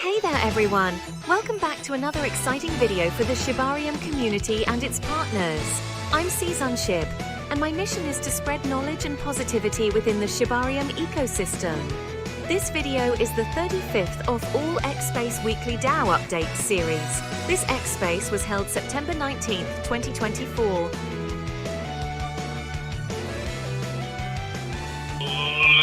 Hey there everyone! Welcome back to another exciting video for the Shibarium community and its partners. I'm Shib, and my mission is to spread knowledge and positivity within the Shibarium ecosystem. This video is the 35th of all X-Space Weekly DAO Updates series. This X-Space was held September 19th, 2024.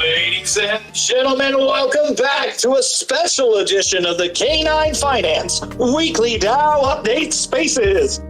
Ladies and gentlemen, welcome back to a special edition of the K9 Finance Weekly DAO Update Spaces.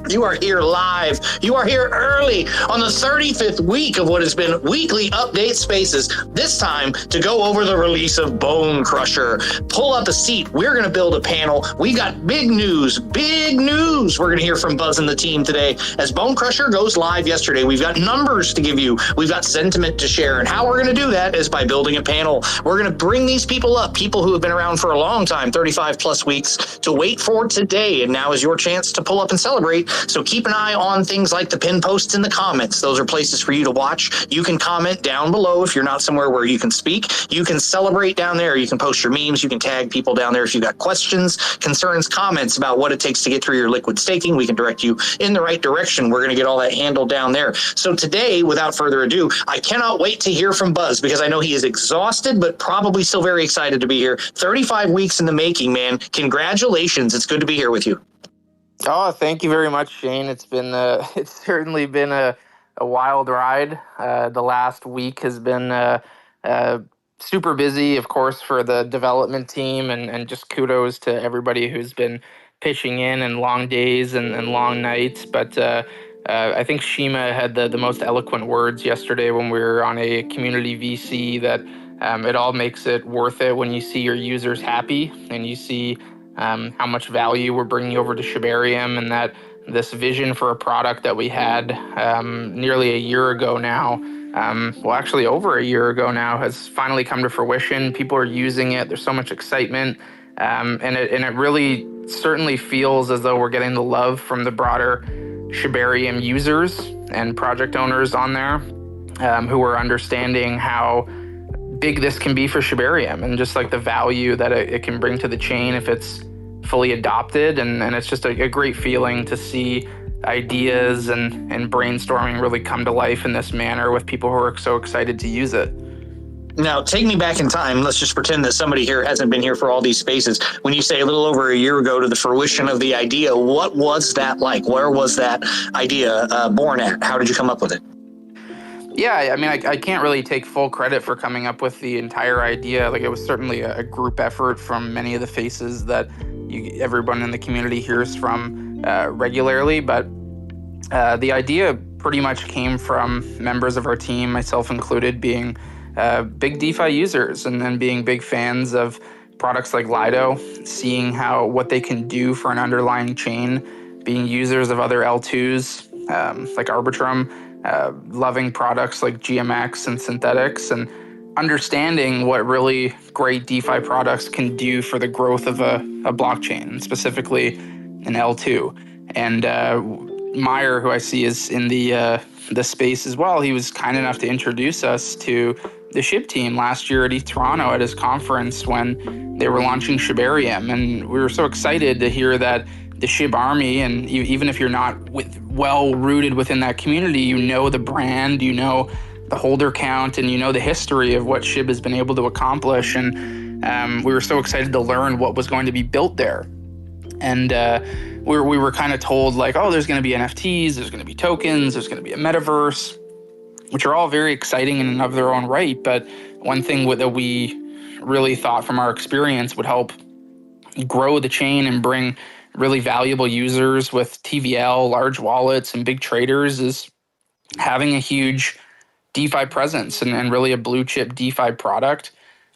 You are here live. You are here early on the 35th week of what has been weekly update spaces. This time to go over the release of Bone Crusher. Pull up a seat. We're going to build a panel. We got big news. We're going to hear from Buzz and the team today as Bone Crusher goes live yesterday. We've got numbers to give you. We've got sentiment to share. And how we're going to do that is by building a panel. We're going to bring these people up, people who have been around for a long time, 35 plus weeks, to wait for today. And now is your chance to pull up and celebrate. So keep an eye on things like the pin posts in the comments. Those are places for you to watch. You can comment down below if you're not somewhere where you can speak. You can celebrate down there. You can post your memes. You can tag people down there if you've got questions, concerns, comments about what it takes to get through your liquid staking. We can direct you in the right direction. We're going to get all that handled down there. So today, without further ado, I cannot wait to hear from Buzz because I know he is exhausted, but probably still very excited to be here. 35 weeks in the making, man. Congratulations. It's good to be here with you. Oh, thank you very much, Shane. It's certainly been a wild ride. The last week has been super busy, of course, for the development team, and just kudos to everybody who's been pitching in, and long days and long nights. But I think Shima had the most eloquent words yesterday when we were on a community VC that it all makes it worth it when you see your users happy and you see how much value we're bringing over to Shibarium, and that this vision for a product that we had nearly a year ago now, well, actually over a year ago now, has finally come to fruition. People are using it. There's so much excitement, and it really certainly feels as though we're getting the love from the broader Shibarium users and project owners on there who are understanding how big this can be for Shibarium, and just like the value that it can bring to the chain if it's fully adopted. And it's just a great feeling to see ideas and brainstorming really come to life in this manner with people who are so excited to use it. Now, take me back in time. Let's just pretend that somebody here hasn't been here for all these spaces. When you say a little over a year ago to the fruition of the idea, what was that like? Where was that idea born at? How did you come up with it? Yeah, I mean, I can't really take full credit for coming up with the entire idea. Like, it was certainly a group effort from many of the faces that everyone in the community hears from regularly. But the idea pretty much came from members of our team, myself included, being big DeFi users and then being big fans of products like Lido, seeing what they can do for an underlying chain, being users of other L2s like Arbitrum, loving products like GMX and Synthetics, and understanding what really great DeFi products can do for the growth of a blockchain, specifically an L2. And Meyer, who I see is in the space as well, he was kind enough to introduce us to the Shib team last year at ETH Toronto at his conference when they were launching Shibarium. And we were so excited to hear that the Shib army, and even if you're not well rooted within that community, you know the brand, you know the holder count, and you know the history of what Shib has been able to accomplish. And we were so excited to learn what was going to be built there. And we were kind of told, like, oh, there's going to be NFTs, there's going to be tokens, there's going to be a metaverse, which are all very exciting in and of their own right. But one thing that we really thought from our experience would help grow the chain and bring really valuable users with TVL, large wallets, and big traders is having a huge DeFi presence and really a blue chip DeFi product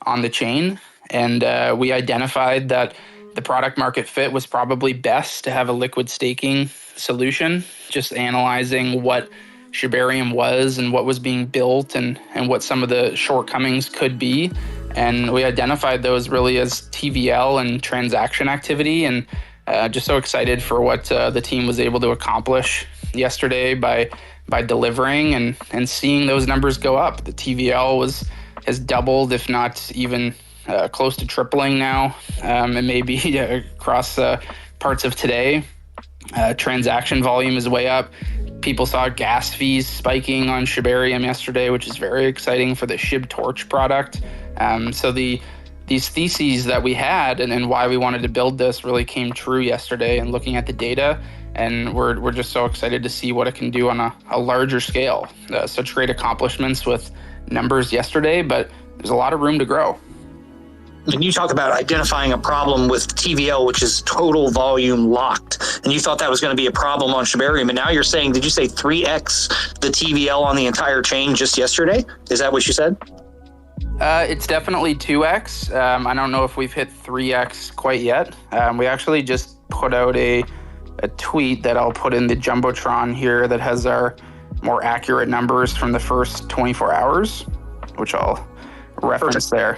on the chain. And we identified that the product market fit was probably best to have a liquid staking solution, just analyzing what Shibarium was and what was being built and what some of the shortcomings could be. And we identified those really as TVL and transaction activity, and just so excited for what the team was able to accomplish yesterday by delivering and seeing those numbers go up. The TVL has doubled, if not even close to tripling now, and maybe across parts of today. Transaction volume is way up. People saw gas fees spiking on Shibarium yesterday, which is very exciting for the Shib Torch product. So these theses that we had and why we wanted to build this really came true yesterday, and looking at the data, and we're just so excited to see what it can do on a larger scale. Such great accomplishments with numbers yesterday, but there's a lot of room to grow. And you talk about identifying a problem with TVL, which is total volume locked. And you thought that was going to be a problem on Shibarium. And now you're saying, did you say 3x the TVL on the entire chain just yesterday? Is that what you said? It's definitely 2x. I don't know if we've hit 3x quite yet. We actually just put out a tweet that I'll put in the Jumbotron here that has our more accurate numbers from the first 24 hours, which I'll reference there.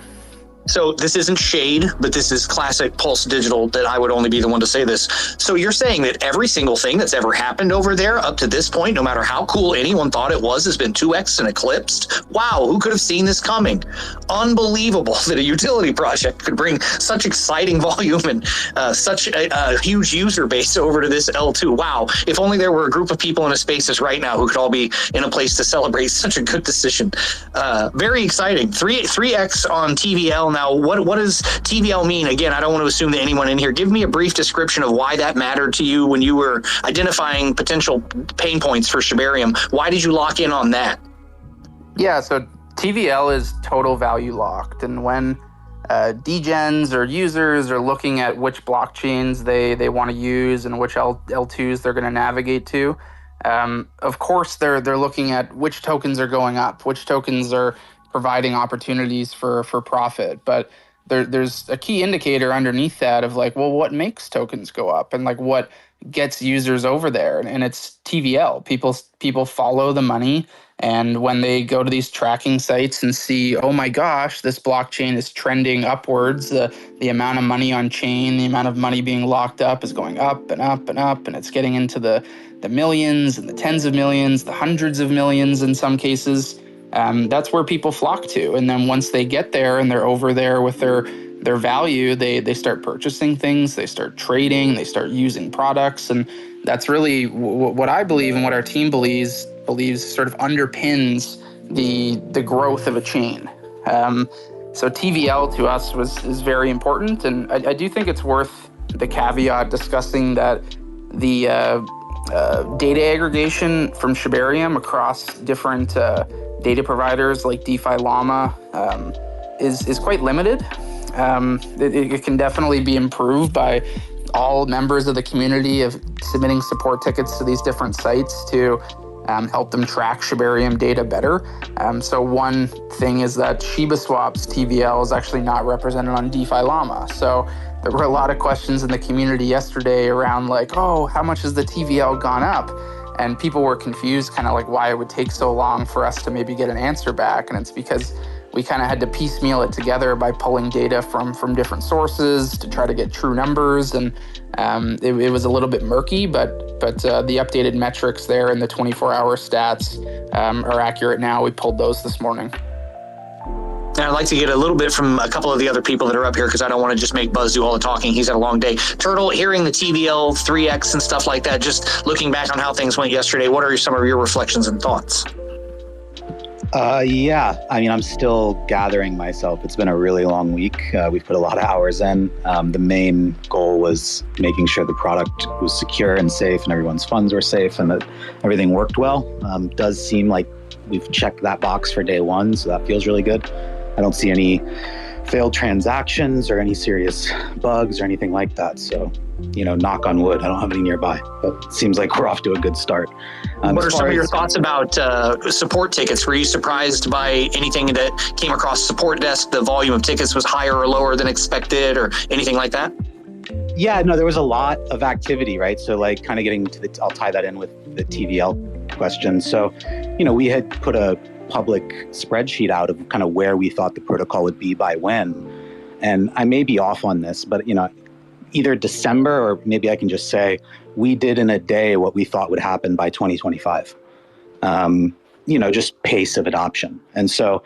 So this isn't shade, but this is classic Pulse Digital that I would only be the one to say this. So you're saying that every single thing that's ever happened over there up to this point, no matter how cool anyone thought it was, has been 2x and eclipsed? Wow, who could have seen this coming? Unbelievable that a utility project could bring such exciting volume and such a huge user base over to this L2. Wow, if only there were a group of people in a Spaces right now who could all be in a place to celebrate such a good decision. Very exciting. 3x on TVL. Now, what does TVL mean? Again, I don't want to assume that anyone in here. Give me a brief description of why that mattered to you when you were identifying potential pain points for Shibarium. Why did you lock in on that? Yeah, so TVL is total value locked. And when degens or users are looking at which blockchains they want to use and which L2s they're going to navigate to, of course, they're looking at which tokens are going up, which tokens are providing opportunities for profit. But there's a key indicator underneath that of like, well, what makes tokens go up and like what gets users over there? And it's TVL. People follow the money. And when they go to these tracking sites and see, oh my gosh, this blockchain is trending upwards, the amount of money on chain, the amount of money being locked up is going up and up and up, and it's getting into the millions and the tens of millions, the hundreds of millions in some cases. That's where people flock to. And then once they get there and they're over there with their value, they start purchasing things, they start trading, they start using products. And that's really what I believe and what our team believes sort of underpins the growth of a chain. So TVL to us is very important. And I do think it's worth the caveat discussing that the data aggregation from Shibarium across different data providers like DeFi Llama is quite limited. It can definitely be improved by all members of the community of submitting support tickets to these different sites to help them track Shibarium data better. So one thing is that ShibaSwap's TVL is actually not represented on DeFi Llama. So there were a lot of questions in the community yesterday around like, oh, how much has the TVL gone up? And people were confused, kind of like why it would take so long for us to maybe get an answer back. And it's because we kind of had to piecemeal it together by pulling data from different sources to try to get true numbers. And it was a little bit murky, but the updated metrics there and the 24-hour stats are accurate now. We pulled those this morning. And I'd like to get a little bit from a couple of the other people that are up here because I don't want to just make Buzz do all the talking. He's had a long day. Turtle, hearing the TVL 3X and stuff like that, just looking back on how things went yesterday, what are some of your reflections and thoughts? Yeah, I mean, I'm still gathering myself. It's been a really long week. We've put a lot of hours in. The main goal was making sure the product was secure and safe and everyone's funds were safe and that everything worked well. Does seem like we've checked that box for day one, so that feels really good. I don't see any failed transactions or any serious bugs or anything like that. So, knock on wood, I don't have any nearby, but it seems like we're off to a good start. What are some of your thoughts about support tickets? Were you surprised by anything that came across support desk? The volume of tickets was higher or lower than expected or anything like that? Yeah, no, there was a lot of activity, right? So like kind of getting to I'll tie that in with the TVL question. So, we had put a public spreadsheet out of kind of where we thought the protocol would be by when. And I may be off on this, but either December or maybe I can just say we did in a day what we thought would happen by 2025. Just pace of adoption. And so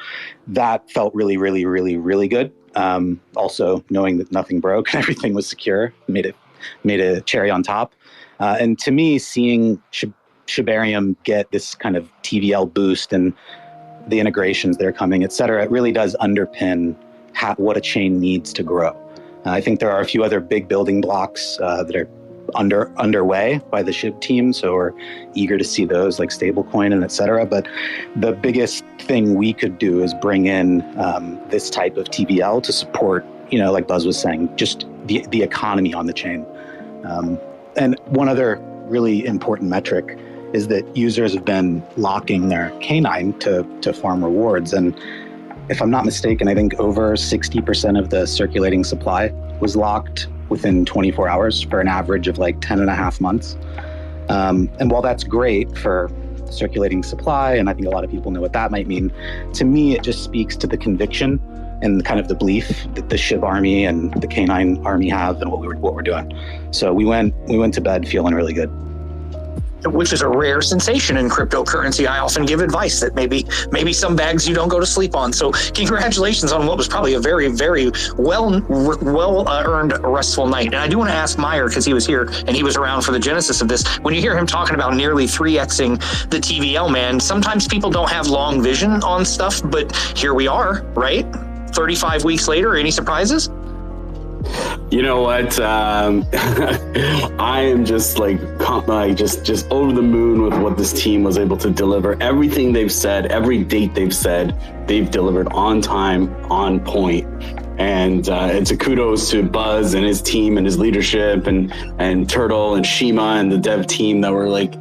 that felt really, really, really, really good. Also knowing that nothing broke and everything was secure made a cherry on top. And to me, seeing Shibarium get this kind of TVL boost and the integrations that are coming, et cetera, it really does underpin what a chain needs to grow. I think there are a few other big building blocks that are underway by the SHIB team, so we're eager to see those, like stablecoin and et cetera. But the biggest thing we could do is bring in this type of TVL to support, like Buzz was saying, just the economy on the chain. And one other really important metric is that users have been locking their K9 to farm rewards. And if I'm not mistaken, I think over 60% of the circulating supply was locked within 24 hours for an average of like 10 and a half months. And while that's great for circulating supply, and I think a lot of people know what that might mean, to me, it just speaks to the conviction and kind of the belief that the SHIB army and the K9 army have and what we're doing. So we went to bed feeling really good. Which is a rare sensation in cryptocurrency. I often give advice that maybe some bags you don't go to sleep on. So congratulations on what was probably a very, very well earned restful night. And I do want to ask Meyer, because he was here and he was around for the genesis of this. When you hear him talking about nearly 3xing the TVL, man, sometimes people don't have long vision on stuff, but here we are, right? 35 weeks later, any surprises? You know what? I am just just over the moon with what this team was able to deliver. Everything they've said, every date they've said, they've delivered on time, on point. And it's a kudos to Buzz and his team and his leadership and Turtle and Shima and the dev team that were like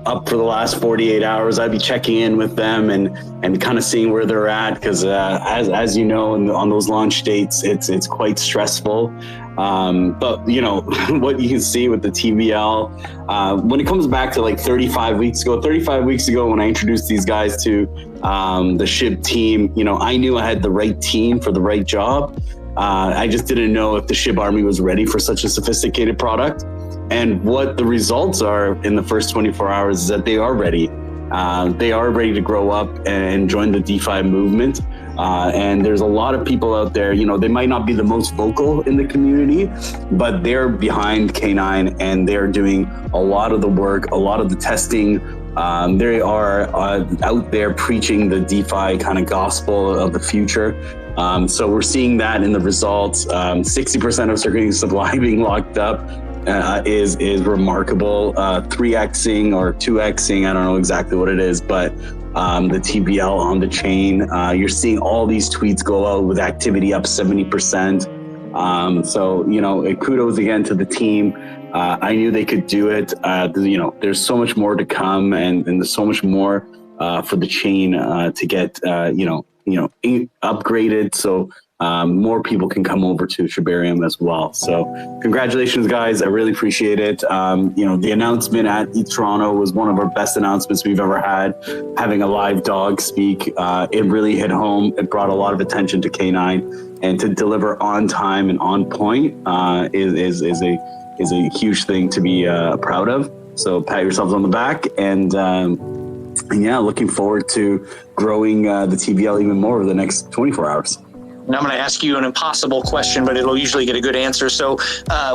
up for the last 48 hours. I'd be checking in with them and kind of seeing where they're at, because as you know, on those launch dates, it's quite stressful. But what you can see with the TVL, when it comes back to like 35 weeks ago when I introduced these guys to the SHIB team, I knew I had the right team for the right job. I just didn't know if the SHIB army was ready for such a sophisticated product. And what the results are in the first 24 hours is that they are ready. They are ready to grow up and join the DeFi movement. And there's a lot of people out there, they might not be the most vocal in the community, but they're behind K9 and they're doing a lot of the work, a lot of the testing. They are out there preaching the DeFi kind of gospel of the future. So we're seeing that in the results. 60% of circulating supply being locked up is remarkable. 3xing or 2xing, I don't know exactly what it is, but the TVL on the chain, you're seeing all these tweets go out with activity up 70%. So, kudos again to the team. I knew they could do it. There's so much more to come and there's so much more for the chain to get, upgraded. So more people can come over to Shibarium as well. So congratulations, guys. I really appreciate it. The announcement at Toronto was one of our best announcements we've ever had. Having a live dog speak, it really hit home. It brought a lot of attention to K9, and to deliver on time and on point is a huge thing to be proud of. So pat yourselves on the back, and looking forward to growing the TVL even more over the next 24 hours. And I'm going to ask you an impossible question, but it'll usually get a good answer. So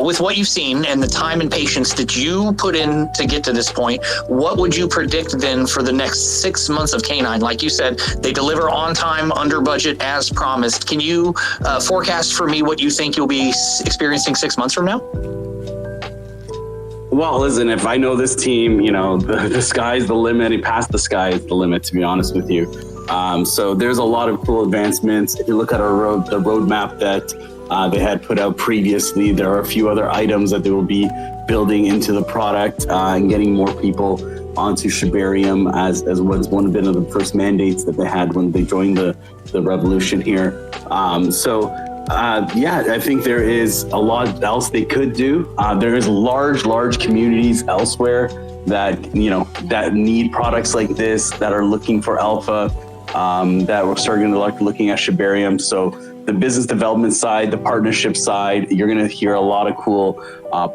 with what you've seen and the time and patience that you put in to get to this point, what would you predict then for the next 6 months of K9? Like you said, they deliver on time, under budget, as promised. Can you forecast for me what you think you'll be experiencing 6 months from now? Well, listen, if I know this team, the sky's the limit. And past the sky is the limit, to be honest with you. So there's a lot of cool advancements. If you look at the roadmap that they had put out previously, there are a few other items that they will be building into the product and getting more people onto Shibarium as was one of the first mandates that they had when they joined the revolution here. I think there is a lot else they could do. There is large communities elsewhere that that need products like this, that are looking for alpha, that we're starting to looking at Shibarium. So the business development side, the partnership side, you're going to hear a lot of cool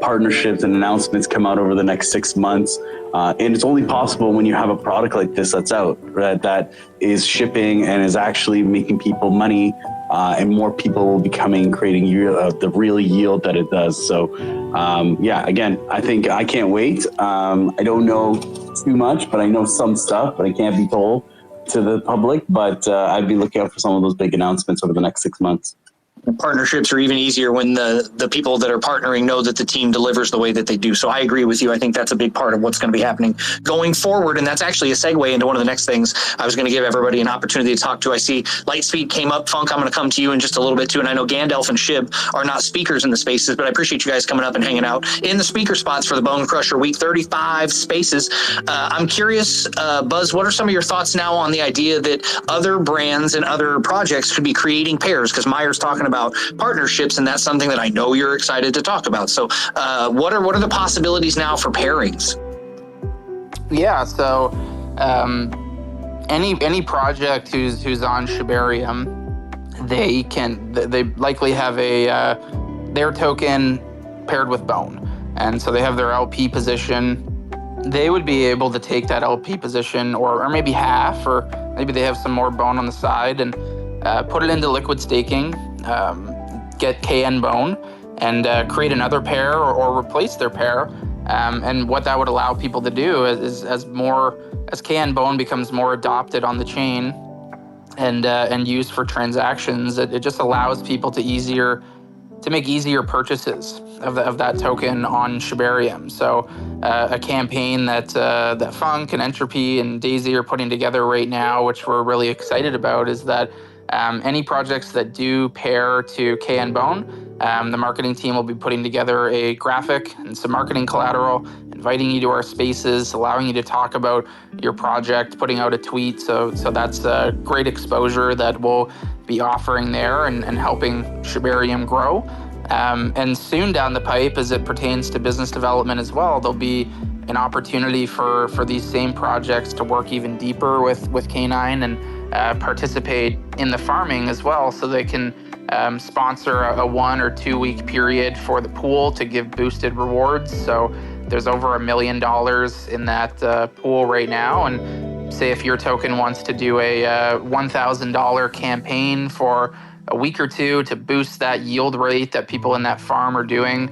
partnerships and announcements come out over the next 6 months. And it's only possible when you have a product like this that's out, right, that is shipping and is actually making people money and more people will be coming, creating the real yield that it does. So, again, I think I can't wait. I don't know too much, but I know some stuff, but I can't be told to the public. But I'd be looking out for some of those big announcements over the next 6 months. Partnerships are even easier when the people that are partnering know that the team delivers the way that they do. So I agree with you. I think that's a big part of what's going to be happening going forward. And that's actually a segue into one of the next things I was going to give everybody an opportunity to talk to. I see Lightspeed came up. Funk, I'm going to come to you in just a little bit too. And I know Gandalf and Shib are not speakers in the spaces, but I appreciate you guys coming up and hanging out in the speaker spots for the Bone Crusher Week 35 spaces. I'm curious, Buzz, what are some of your thoughts now on the idea that other brands and other projects could be creating pairs? Because Meyer's talking about partnerships, and that's something that I know you're excited to talk about. So what are the possibilities now for pairings? Yeah, so any project who's on Shibarium, they likely have their token paired with Bone, and so they have their LP position. They would be able to take that LP position, or maybe half, or maybe they have some more Bone on the side, and put it into liquid staking, get KN Bone, and create another pair or replace their pair. And what that would allow people to do is as KN Bone becomes more adopted on the chain and used for transactions, it just allows people to make easier purchases of that token on Shibarium. So a campaign that Funk and Entropy and Daisy are putting together right now, which we're really excited about, is that any projects that do pair to KN Bone, the marketing team will be putting together a graphic and some marketing collateral, inviting you to our spaces, allowing you to talk about your project, putting out a tweet. So that's a great exposure that we'll be offering there and helping Shibarium grow. And soon down the pipe, as it pertains to business development as well, there'll be an opportunity for these same projects to work even deeper with K9 and participate in the farming as well, so they can sponsor a 1 or 2 week period for the pool to give boosted rewards. So there's over $1 million in that pool right now. And say if your token wants to do a $1,000 campaign for a week or two to boost that yield rate that people in that farm are doing,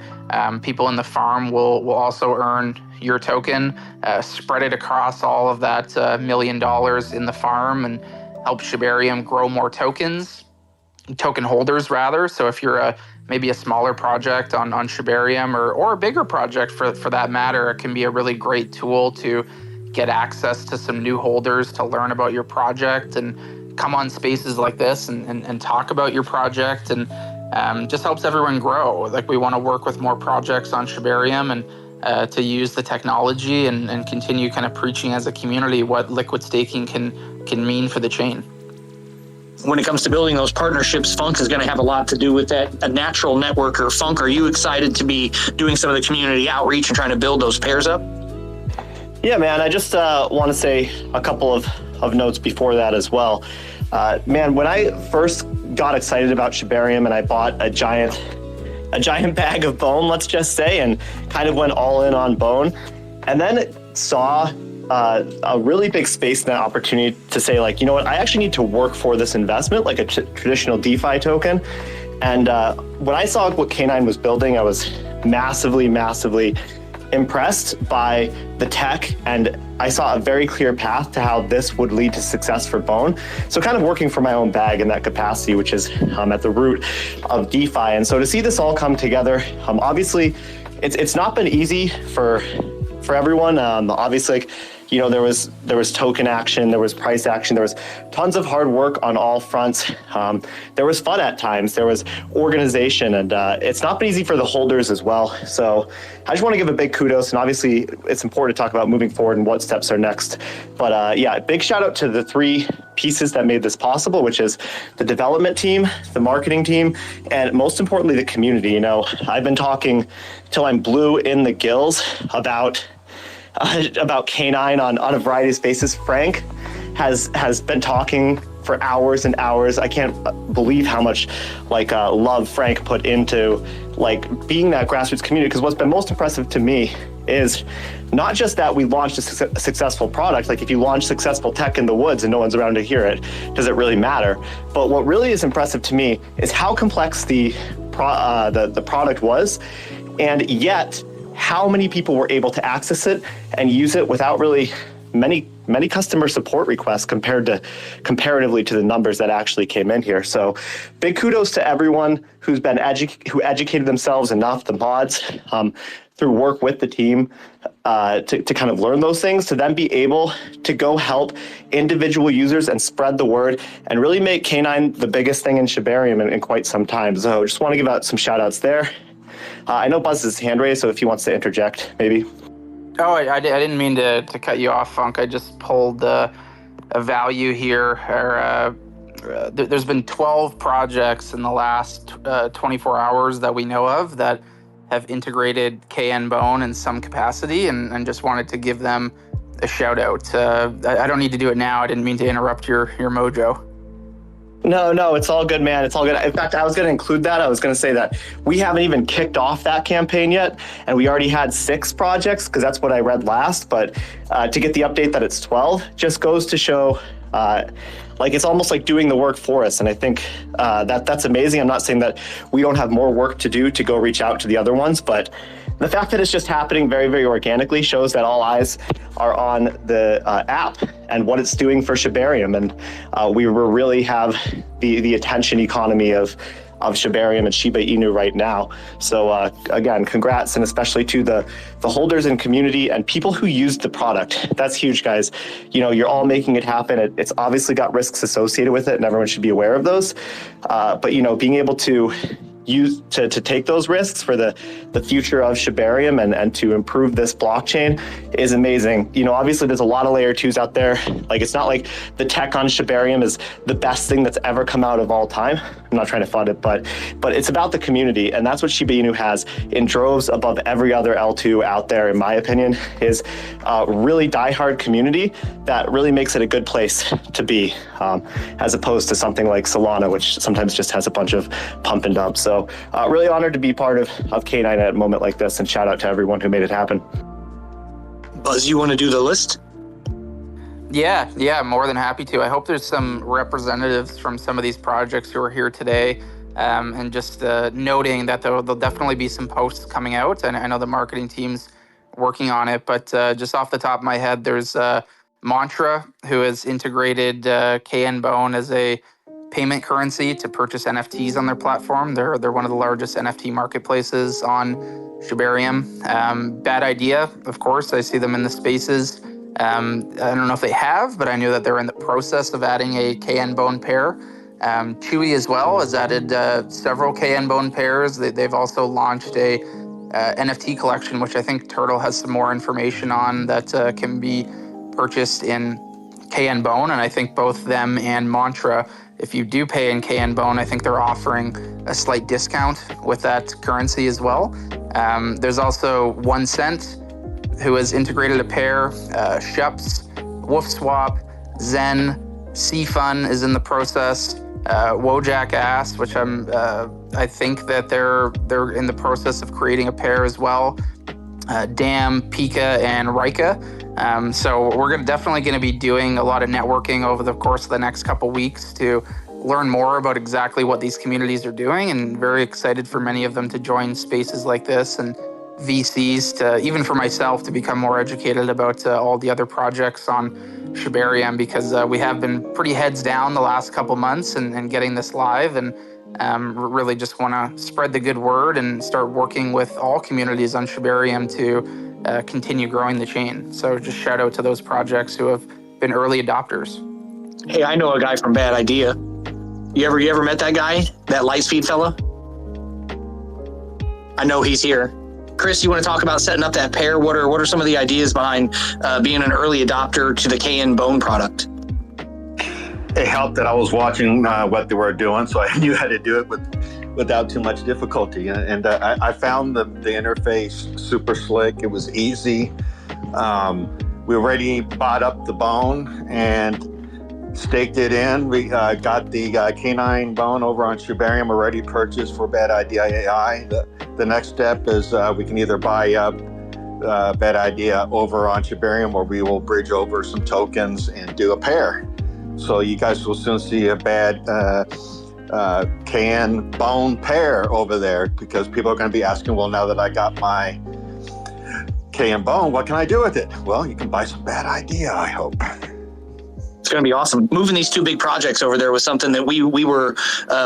people in the farm will also earn your token, spread it across all of that $1 million in the farm, and help Shibarium grow more token holders rather. So if you're maybe a smaller project on Shibarium or a bigger project for that matter, it can be a really great tool to get access to some new holders to learn about your project and come on spaces like this and talk about your project, and just helps everyone grow. Like, we want to work with more projects on Shibarium and to use the technology and continue kind of preaching as a community what liquid staking can mean for the chain. When it comes to building those partnerships, Funk is going to have a lot to do with that, a natural networker. Funk, are you excited to be doing some of the community outreach and trying to build those pairs up? Yeah, man, I just want to say a couple of notes before that as well. Man, when I first got excited about Shibarium and I bought a giant bag of Bone, let's just say, and kind of went all in on Bone, and then saw a really big space net opportunity to say, like, you know what, I actually need to work for this investment, like a traditional DeFi token. And when I saw what K9 was building, I was massively impressed by the tech, and I saw a very clear path to how this would lead to success for Bone. So kind of working for my own bag in that capacity, which is at the root of DeFi. And so to see this all come together, obviously it's not been easy for everyone. Obviously, like, you know, there was token action, there was price action, there was tons of hard work on all fronts. There was fun at times, there was organization, and it's not been easy for the holders as well. So I just want to give a big kudos, and obviously it's important to talk about moving forward and what steps are next. But yeah, big shout out to the three pieces that made this possible, which is the development team, the marketing team, and most importantly, the community. You know, I've been talking till I'm blue in the gills about K9 on a variety of spaces. Frank has been talking for hours and hours. I can't believe how much love Frank put into like being that grassroots community. Because what's been most impressive to me is not just that we launched a successful product. Like if you launch successful tech in the woods and no one's around to hear it, does it really matter? But what really is impressive to me is how complex the product was, and yet how many people were able to access it and use it without really many customer support requests comparatively to the numbers that actually came in here. So big kudos to everyone who's been who educated themselves enough, the mods, through work with the team to kind of learn those things, to then be able to go help individual users and spread the word and really make K9 the biggest thing in Shibarium in quite some time. So just want to give out some shout outs there. I know Buzz is hand raised, so if he wants to interject, maybe. Oh, I didn't mean to cut you off, Funk. I just pulled a value here. There's been 12 projects in the last 24 hours that we know of that have integrated KN Bone in some capacity, and just wanted to give them a shout out. I don't need to do it now. I didn't mean to interrupt your mojo. No, it's all good, man. It's all good. In fact, I was going to include that. I was going to say that we haven't even kicked off that campaign yet, and we already had 6 projects, because that's what I read last. But to get the update that it's 12 just goes to show like it's almost like doing the work for us. And I think that's amazing. I'm not saying that we don't have more work to do to go reach out to the other ones, but the fact that it's just happening very, very organically shows that all eyes are on the app and what it's doing for Shibarium. And we really have the attention economy of Shibarium and Shiba Inu right now. So again, congrats, and especially to the holders and community and people who used the product. That's huge, guys. You know, you're all making it happen. It's obviously got risks associated with it, and everyone should be aware of those. But you know, being able to to take those risks for the future of Shibarium and to improve this blockchain is amazing. You know, obviously there's a lot of layer 2s out there. Like, it's not like the tech on Shibarium is the best thing that's ever come out of all time. I'm not trying to fund it, but it's about the community, and that's what Shiba Inu has in droves above every other L2 out there, in my opinion, is a really diehard community that really makes it a good place to be, as opposed to something like Solana, which sometimes just has a bunch of pump and dump. So really honored to be part of K9 at a moment like this, and shout out to everyone who made it happen. Buzz, you want to do the list? Yeah, more than happy to. I hope there's some representatives from some of these projects who are here today, and just noting that there'll definitely be some posts coming out, and I know the marketing team's working on it, but just off the top of my head, there's Mantra, who has integrated KN Bone as a payment currency to purchase NFTs on their platform. They're one of the largest NFT marketplaces on Shibarium. Bad Idea, of course, I see them in the spaces. I don't know if they have, but I knew that they're in the process of adding a KN Bone pair. Chewy as well has added several KN Bone pairs. They've also launched a NFT collection, which I think Turtle has some more information on, that can be purchased in KN Bone. And I think both them and Mantra, if you do pay in KN Bone, I think they're offering a slight discount with that currency as well. There's also 1 Cent, who has integrated a pair. Shups, Wolf Swap, Zen, CFun is in the process. Wojak Ass, which I think that they're in the process of creating a pair as well. Dam, Pika, and Rika. So we're definitely going to be doing a lot of networking over the course of the next couple weeks to learn more about exactly what these communities are doing, and very excited for many of them to join spaces like this, and VCs to, even for myself, to become more educated about all the other projects on Shibarium, because we have been pretty heads down the last couple months and getting this live, and really just want to spread the good word and start working with all communities on Shibarium to continue growing the chain. So just shout out to those projects who have been early adopters. Hey, I know a guy from Bad Idea. You ever met that guy? That Lightspeed fella? I know he's here. Chris, you want to talk about setting up that pair? What are some of the ideas behind being an early adopter to the KN Bone product? It helped that I was watching what they were doing, so I knew how to do it without too much difficulty. And I found the interface super slick. It was easy. We already bought up the bone and staked it in. We got the K9 Bone over on Shibarium already purchased for Bad Idea AI. The the next step is we can either buy up Bad Idea over on Shibarium, or we will bridge over some tokens and do a pair. So you guys will soon see a Bad Can Bone pair over there, because people are going to be asking, well, now that I got my K and Bone, what can I do with it? Well, you can buy some Bad Idea, I hope. It's going to be awesome. Moving these two big projects over there was something that we were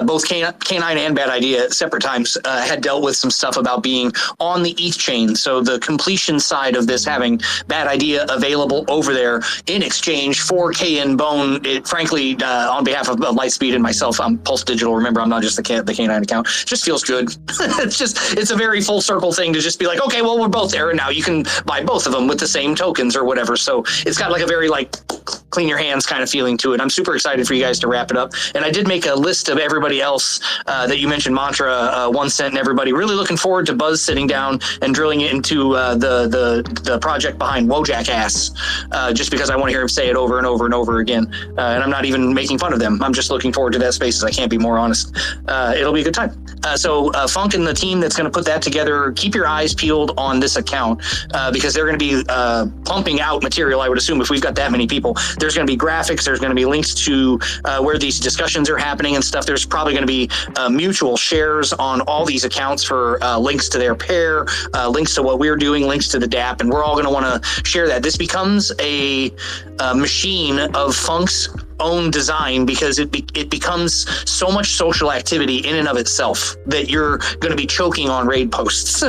both K9 and Bad Idea at separate times had dealt with some stuff about being on the ETH chain. So the completion side of this, having Bad Idea available over there in exchange for K and Bone, it, frankly, on behalf of Lightspeed and myself, I'm Pulse Digital. Remember, I'm not just the K9 account. It just feels good. It's a very full circle thing to just be like, okay, well, we're both there, and now you can buy both of them with the same tokens or whatever. So it's got like a very like clean your hands kind of feeling to it. I'm super excited for you guys to wrap it up. And I did make a list of everybody else that you mentioned, Mantra, 1 Cent, and everybody. Really looking forward to Buzz sitting down and drilling it into the project behind Wojackass, just because I want to hear him say it over and over and over again. And I'm not even making fun of them. I'm just looking forward to that space. I can't be more honest. It'll be a good time. So Funk and the team that's going to put that together, keep your eyes peeled on this account because they're going to be pumping out material, I would assume, if we've got that many people. There's going to be graphics. There's going to be links to where these discussions are happening and stuff. There's probably going to be mutual shares on all these accounts for links to their pair, links to what we're doing, links to the DApp, and we're all going to want to share that. This becomes a machine of Funk's own design, because it becomes so much social activity in and of itself that you're going to be choking on raid posts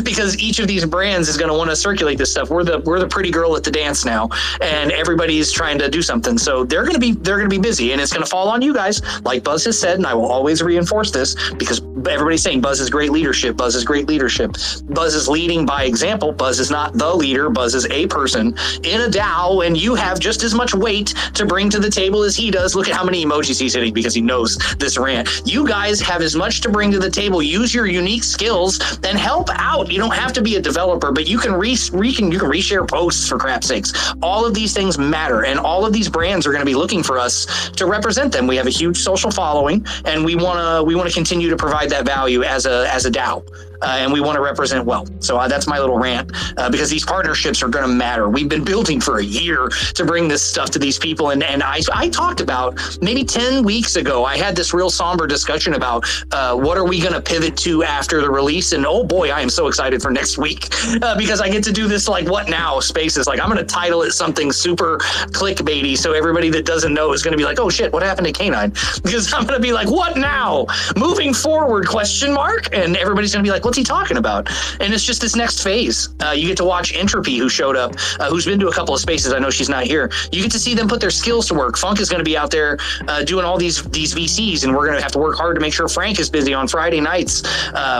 because each of these brands is going to want to circulate this stuff. We're the pretty girl at the dance now, and everybody's trying to do something. So they're going to be busy, and it's going to fall on you guys, like Buzz has said, and I will always reinforce this because everybody's saying Buzz is great leadership. Buzz is great leadership. Buzz is leading by example. Buzz is not the leader. Buzz is a person in a DAO, and you have just as much weight to bring to the table as he does. Look at how many emojis he's hitting because he knows this rant. You guys have as much to bring to the table. Use your unique skills and help out. You don't have to be a developer, but you can reshare posts, for crap's sakes. All of these things matter, and all of these brands are going to be looking for us to represent them. We have a huge social following, and we want to continue to provide that value as a DAO. And we want to represent well. So that's my little rant, because these partnerships are going to matter. We've been building for a year to bring this stuff to these people. And I talked about maybe 10 weeks ago, I had this real somber discussion about what are we going to pivot to after the release. And oh boy, I am so excited for next week because I get to do this like what now spaces. Like I'm going to title it something super clickbaity. So everybody that doesn't know is going to be like, oh shit, what happened to K9? Because I'm going to be like, what now? Moving forward, ? And everybody's going to be like, what's he talking about? And it's just this next phase. You get to watch Entropy, who showed up, who's been to a couple of spaces. I know she's not here. You get to see them put their skills to work. Funk is going to be out there doing all these VCs, and we're going to have to work hard to make sure Frank is busy on Friday nights.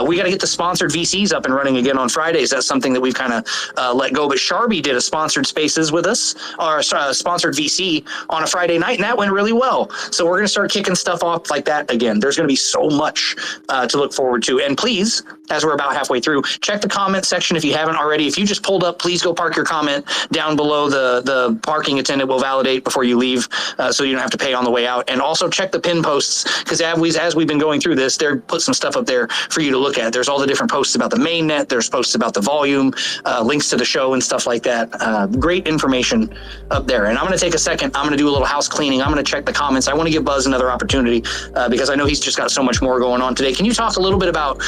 We got to get the sponsored VCs up and running again on Fridays. That's something that we've kind of let go. But Sharby did a sponsored spaces with us, or a sponsored VC on a Friday night, and that went really well. So we're going to start kicking stuff off like that again. There's going to be so much to look forward to. And please, as we're about halfway through, check the comment section if you haven't already. If you just pulled up, please go park your comment down below. The parking attendant will validate before you leave, so you don't have to pay on the way out. And also check the pin posts, because as we've been going through this, they're put some stuff up there for you to look at. There's all the different posts about the mainnet. There's posts about the volume, links to the show and stuff like that. Great information up there. And I'm going to take a second. I'm going to do a little house cleaning. I'm going to check the comments. I want to give Buzz another opportunity because I know he's just got so much more going on today. Can you talk a little bit about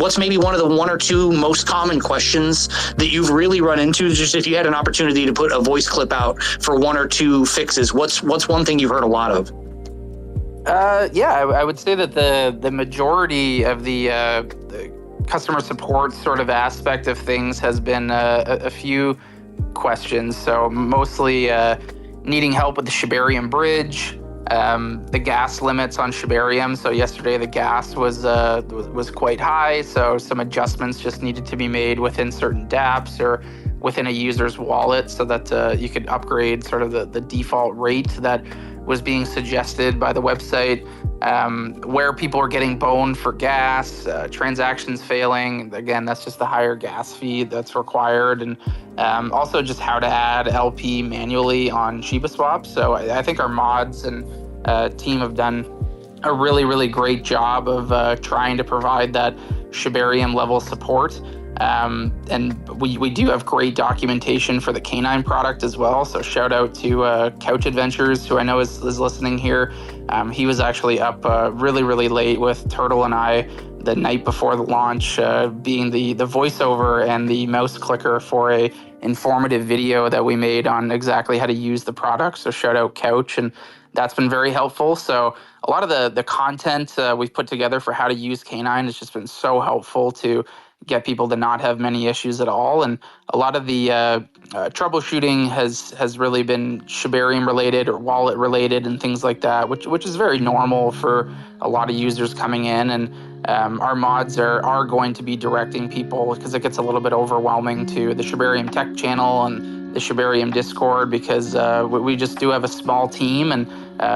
what's maybe one of the 1 or 2 most common questions that you've really run into? Just if you had an opportunity to put a voice clip out for 1 or 2 fixes, what's one thing you've heard a lot of? I would say that the majority of the customer support sort of aspect of things has been a few questions. So mostly needing help with the Shibarium bridge, the gas limits on Shibarium. So yesterday the gas was quite high, so some adjustments just needed to be made within certain dApps or within a user's wallet so that you could upgrade sort of the default rate that was being suggested by the website, where people are getting boned for gas, transactions failing. Again, that's just the higher gas fee that's required. And also just how to add LP manually on ShibaSwap. So I think our mods and team have done a really, really great job of trying to provide that Shibarium level support. And we do have great documentation for the canine product as well. So shout out to Couch Adventures, who I know is listening here. He was actually up really, really late with Turtle and I the night before the launch, being the voiceover and the mouse clicker for a informative video that we made on exactly how to use the product. So shout out Couch, and that's been very helpful. So a lot of the content we've put together for how to use Canine has just been so helpful to get people to not have many issues at all. And a lot of the troubleshooting has really been Shibarium related or wallet related and things like that, which is very normal for a lot of users coming in. And our mods are going to be directing people, because it gets a little bit overwhelming, to the Shibarium Tech channel and the Shibarium Discord, because we just do have a small team, and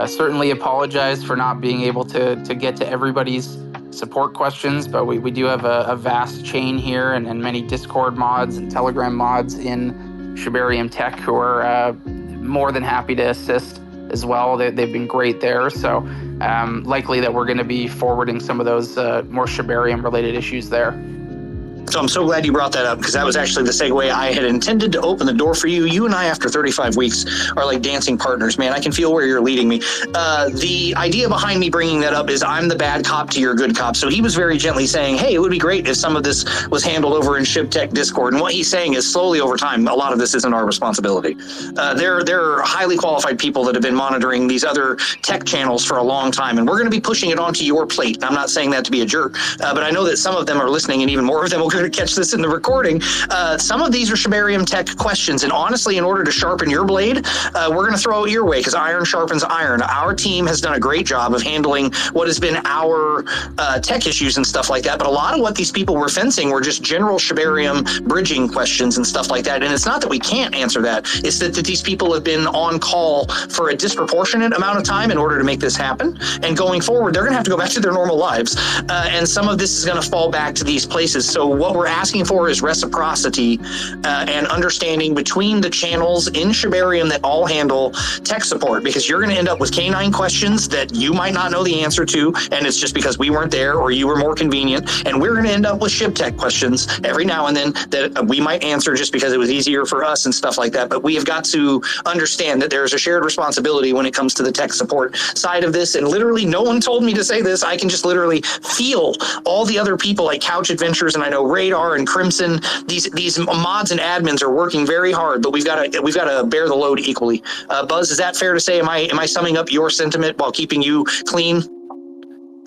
certainly apologize for not being able to get to everybody's support questions, but we do have a vast chain here and many Discord mods and Telegram mods in Shibarium Tech who are more than happy to assist as well. They've been great there. So likely that we're going to be forwarding some of those more Shibarium related issues there. So I'm so glad you brought that up, because that was actually the segue I had intended to open the door for you. You and I, after 35 weeks, are like dancing partners, man. I can feel where you're leading me. The idea behind me bringing that up is I'm the bad cop to your good cop. So he was very gently saying, hey, it would be great if some of this was handled over in ShibTech Discord. And what he's saying is, slowly over time, a lot of this isn't our responsibility. There are highly qualified people that have been monitoring these other tech channels for a long time, and we're going to be pushing it onto your plate. I'm not saying that to be a jerk, but I know that some of them are listening, and even more of them will to catch this in the recording. Some of these are Shibarium Tech questions, and honestly, in order to sharpen your blade, we're going to throw it your way, because iron sharpens iron. Our team has done a great job of handling what has been our tech issues and stuff like that, but a lot of what these people were fencing were just general Shibarium bridging questions and stuff like that, and it's not that we can't answer that, it's that these people have been on call for a disproportionate amount of time in order to make this happen, and going forward, they're going to have to go back to their normal lives, and some of this is going to fall back to these places. So what we're asking for is reciprocity and understanding between the channels in Shibarium that all handle tech support, because you're going to end up with canine questions that you might not know the answer to, and it's just because we weren't there or you were more convenient, and we're going to end up with ShibTech questions every now and then that we might answer just because it was easier for us and stuff like that. But we have got to understand that there's a shared responsibility when it comes to the tech support side of this, and literally no one told me to say this. I can just literally feel all the other people like Couch Adventures, and I know Radar and Crimson, these mods and admins are working very hard, but we've got to bear the load equally. Buzz, is that fair to say? Am I summing up your sentiment while keeping you clean?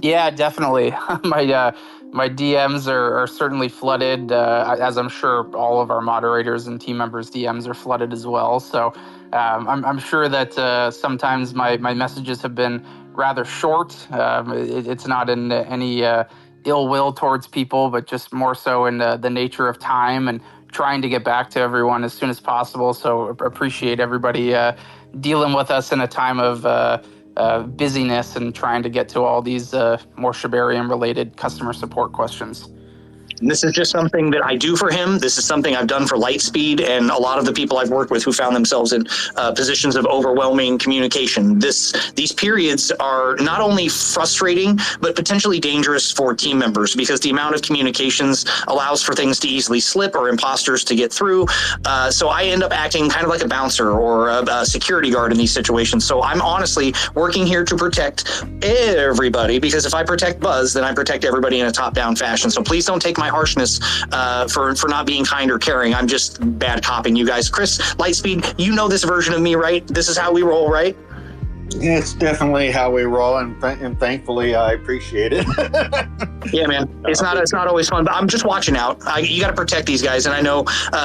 Yeah, definitely. My DMs are certainly flooded, as I'm sure all of our moderators and team members' DMs are flooded as well. So I'm sure that sometimes my messages have been rather short. It's not in any ill will towards people, but just more so in the nature of time and trying to get back to everyone as soon as possible. So appreciate everybody dealing with us in a time of busyness and trying to get to all these more Shibarium related customer support questions. And this is just something that I do for him. This is something I've done for Lightspeed and a lot of the people I've worked with who found themselves in positions of overwhelming communication. These periods are not only frustrating, but potentially dangerous for team members, because the amount of communications allows for things to easily slip or imposters to get through. So I end up acting kind of like a bouncer or a security guard in these situations. So I'm honestly working here to protect everybody, because if I protect Buzz, then I protect everybody in a top-down fashion. So please don't take my harshness for not being kind or caring. I'm just bad copying you guys. Chris, Lightspeed, you know this version of me, right? This is how we roll, right? It's definitely how we roll, and thankfully I appreciate it. Yeah, man. It's not always fun, but I'm just watching out. You got to protect these guys, and I know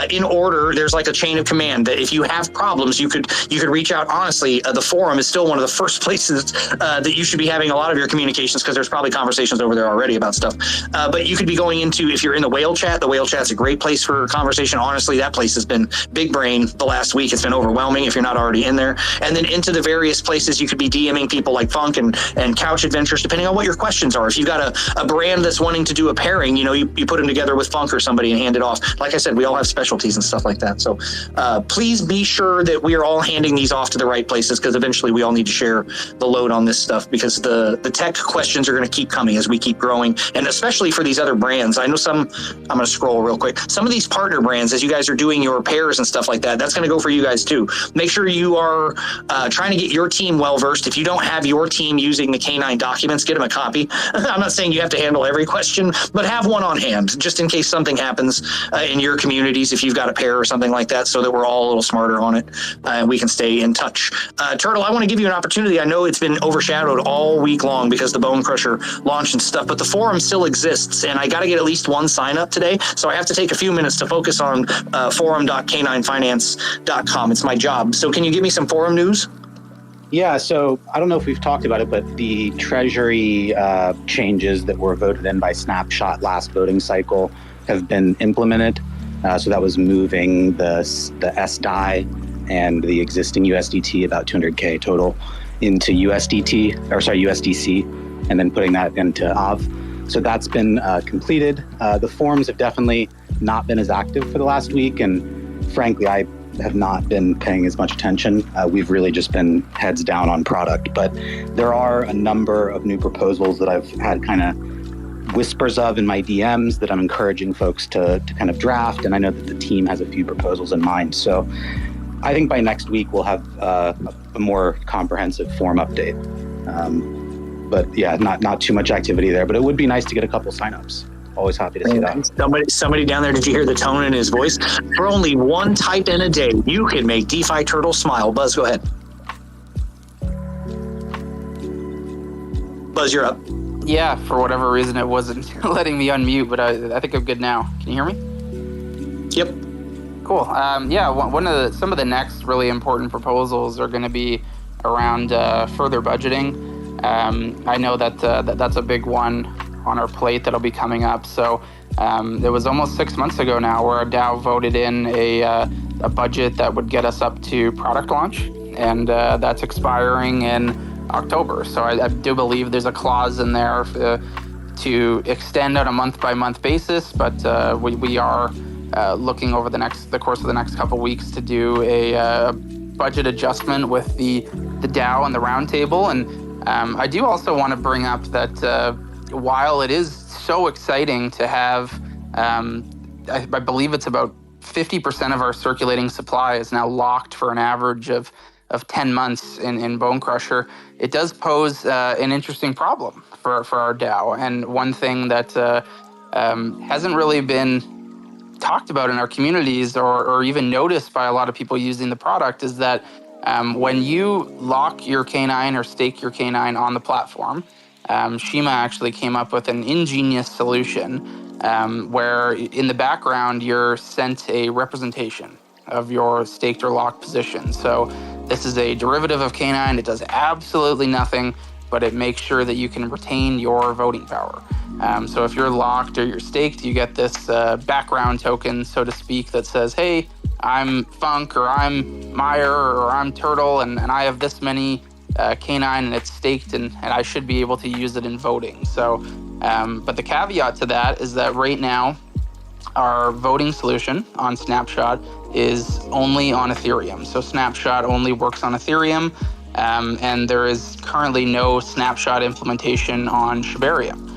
in order there's like a chain of command that if you have problems, you could reach out. Honestly, the forum is still one of the first places that you should be having a lot of your communications, because there's probably conversations over there already about stuff. But you could be going into, if you're in the whale chat, the whale chat's a great place for conversation. Honestly, that place has been big brain the last week. It's been overwhelming if you're not already in there. And then into the various places spaces. You could be DMing people like Funk and Couch Adventures, depending on what your questions are. If you've got a brand that's wanting to do a pairing, you put them together with Funk or somebody and hand it off. Like I said, we all have specialties and stuff like that. So please be sure that we are all handing these off to the right places, because eventually we all need to share the load on this stuff, because the tech questions are going to keep coming as we keep growing, and especially for these other brands. I know I'm going to scroll real quick. Some of these partner brands, as you guys are doing your pairs and stuff like that, that's going to go for you guys too. Make sure you are trying to get your team well versed. If you don't have your team using the K9 documents, get them a copy. I'm not saying you have to handle every question, but have one on hand just in case something happens in your communities, if you've got a pair or something like that, so that we're all a little smarter on it and we can stay in touch. Turtle, I want to give you an opportunity. I know it's been overshadowed all week long because the Bone Crusher launched and stuff, but the forum still exists, and I got to get at least one sign up today, so I have to take a few minutes to focus on forum.k9finance.com. It's my job. So can you give me some forum news? Yeah, so I don't know if we've talked about it, but the Treasury changes that were voted in by Snapshot last voting cycle have been implemented. So that was moving the SDAI and the existing USDT, about 200K total, into USDC, and then putting that into AV. So that's been completed. The forums have definitely not been as active for the last week, and frankly, I have not been paying as much attention. We've really just been heads down on product, but there are a number of new proposals that I've had kind of whispers of in my DMs that I'm encouraging folks to kind of draft, and I know that the team has a few proposals in mind. So I think by next week we'll have a more comprehensive form update. But yeah, not too much activity there, but it would be nice to get a couple signups. Always happy to see that. Somebody down there, did you hear the tone in his voice? For only one type in a day, you can make DeFi Turtle smile. Buzz, go ahead. Buzz, you're up. Yeah, for whatever reason, it wasn't letting me unmute, but I think I'm good now. Can you hear me? Yep. Cool. Yeah, some of the next really important proposals are going to be around further budgeting. I know that that's a big one on our plate that'll be coming up. So it was almost 6 months ago now where a DAO voted in a budget that would get us up to product launch, and that's expiring in October. So I do believe there's a clause in there to extend on a month-by-month basis, but we are looking over the course of the next couple weeks to do a budget adjustment with the DAO and the roundtable. And I do also want to bring up that while it is so exciting to have, I believe it's about 50% of our circulating supply is now locked for an average of 10 months in Bone Crusher, it does pose an interesting problem for our DAO. And one thing that hasn't really been talked about in our communities or even noticed by a lot of people using the product is that when you lock your K9 or stake your K9 on the platform, Shima actually came up with an ingenious solution where in the background you're sent a representation of your staked or locked position. So this is a derivative of K9. It does absolutely nothing, but it makes sure that you can retain your voting power. So if you're locked or you're staked, you get this background token, so to speak, that says, hey, I'm Funk, or I'm Meyer, or I'm Turtle, and I have this many K9 and it's staked, and I should be able to use it in voting. So, but the caveat to that is that right now, our voting solution on Snapshot is only on Ethereum. So Snapshot only works on Ethereum, and there is currently no Snapshot implementation on Shibarium.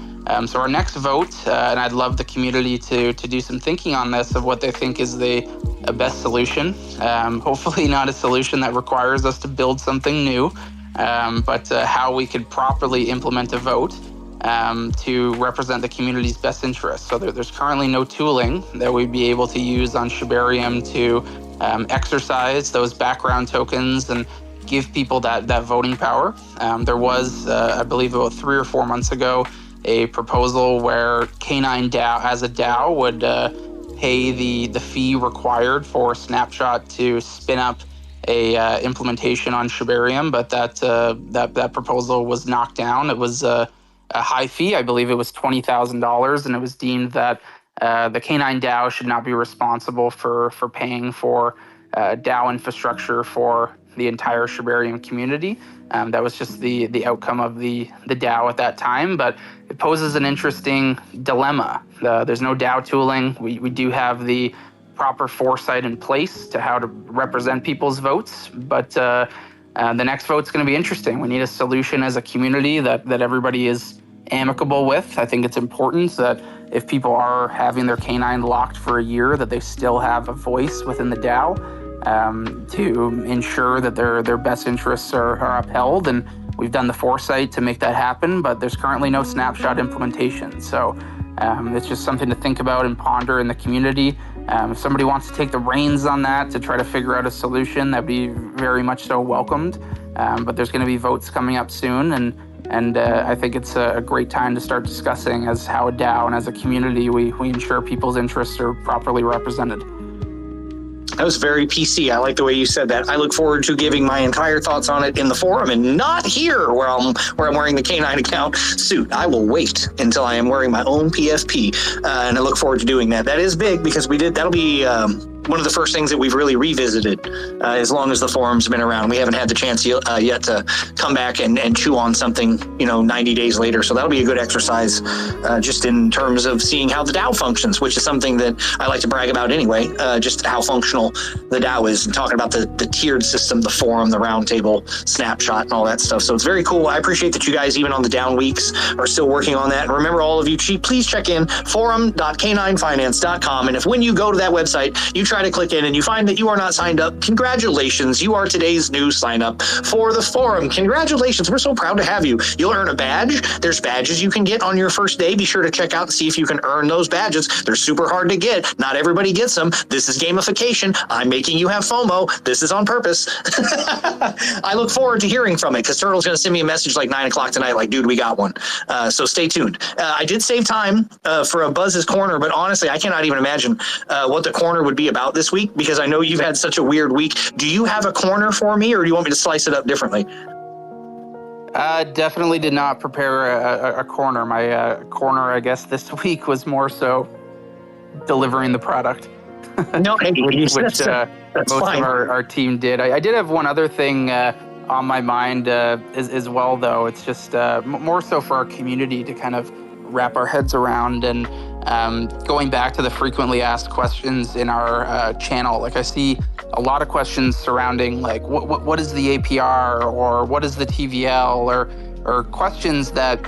So our next vote, and I'd love the community to do some thinking on this of what they think is the best solution. Hopefully not a solution that requires us to build something new, but how we could properly implement a vote to represent the community's best interests. So there's currently no tooling that we'd be able to use on Shibarium to exercise those background tokens and give people that voting power. There was, I believe about 3 or 4 months ago, a proposal where K9 DAO, as a DAO, would pay the fee required for Snapshot to spin up a implementation on Shibarium, but that proposal was knocked down. It was a high fee. I believe it was $20,000, and it was deemed that the K9 DAO should not be responsible for paying for DAO infrastructure for the entire Shibarium community. That was just the outcome of the DAO at that time, but it poses an interesting dilemma. There's no DAO tooling. We do have the proper foresight in place to how to represent people's votes, but the next vote's going to be interesting. We need a solution as a community that everybody is amicable with. I think it's important that if people are having their K9 locked for a year, that they still have a voice within the DAO to ensure that their best interests are upheld. And we've done the foresight to make that happen, but there's currently no Snapshot implementation. So it's just something to think about and ponder in the community. If somebody wants to take the reins on that to try to figure out a solution, that'd be very much so welcomed. But there's going to be votes coming up soon, and I think it's a great time to start discussing as how a DAO and as a community we ensure people's interests are properly represented. That was very PC. I like the way you said that. I look forward to giving my entire thoughts on it in the forum and not here where I'm wearing the K9 account suit. I will wait until I am wearing my own PFP, and I look forward to doing that. That is big because that'll be one of the first things that we've really revisited as long as the forum's been around. We haven't had the chance yet to come back and chew on something, 90 days later. So that'll be a good exercise just in terms of seeing how the DAO functions, which is something that I like to brag about anyway, just how functional the DAO is, and talking about the tiered system, the forum, the roundtable, Snapshot, and all that stuff. So it's very cool. I appreciate that you guys, even on the down weeks, are still working on that. And remember, all of you, please check in forum.k9finance.com. And if when you go to that website, you try to click in and you find that you are not signed up, congratulations. You are today's new sign up for the forum. Congratulations. We're so proud to have you. You'll earn a badge. There's badges you can get on your first day. Be sure to check out and see if you can earn those badges. They're super hard to get. Not everybody gets them. This is gamification. I'm making you have FOMO. This is on purpose. I look forward to hearing from it because Turtle's going to send me a message like 9 o'clock tonight, like, dude, we got one. So stay tuned. I did save time for a Buzz's Corner, but honestly, I cannot even imagine what the corner would be about this week because I know you've had such a weird week. Do you have a corner for me, or do you want me to slice it up differently? Definitely did not prepare a corner. My corner, I guess, this week was more so delivering the product. No, hey, which most fine. of our team did. I did have one other thing on my mind as well, though. It's just more so for our community to kind of wrap our heads around, and going back to the frequently asked questions in our channel. Like, I see a lot of questions surrounding like what is the APR, or what is the TVL, or questions that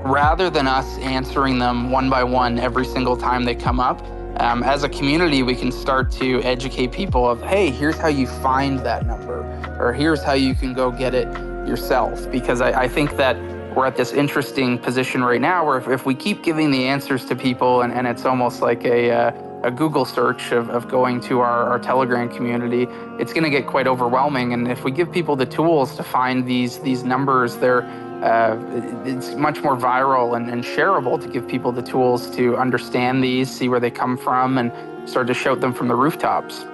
rather than us answering them one by one every single time they come up, as a community, we can start to educate people of, hey, here's how you find that number, or here's how you can go get it yourself. Because I think that we're at this interesting position right now where if we keep giving the answers to people, and it's almost like a Google search of going to our Telegram community, it's going to get quite overwhelming. And if we give people the tools to find these numbers, it's much more viral and shareable to give people the tools to understand these, see where they come from, and start to shout them from the rooftops.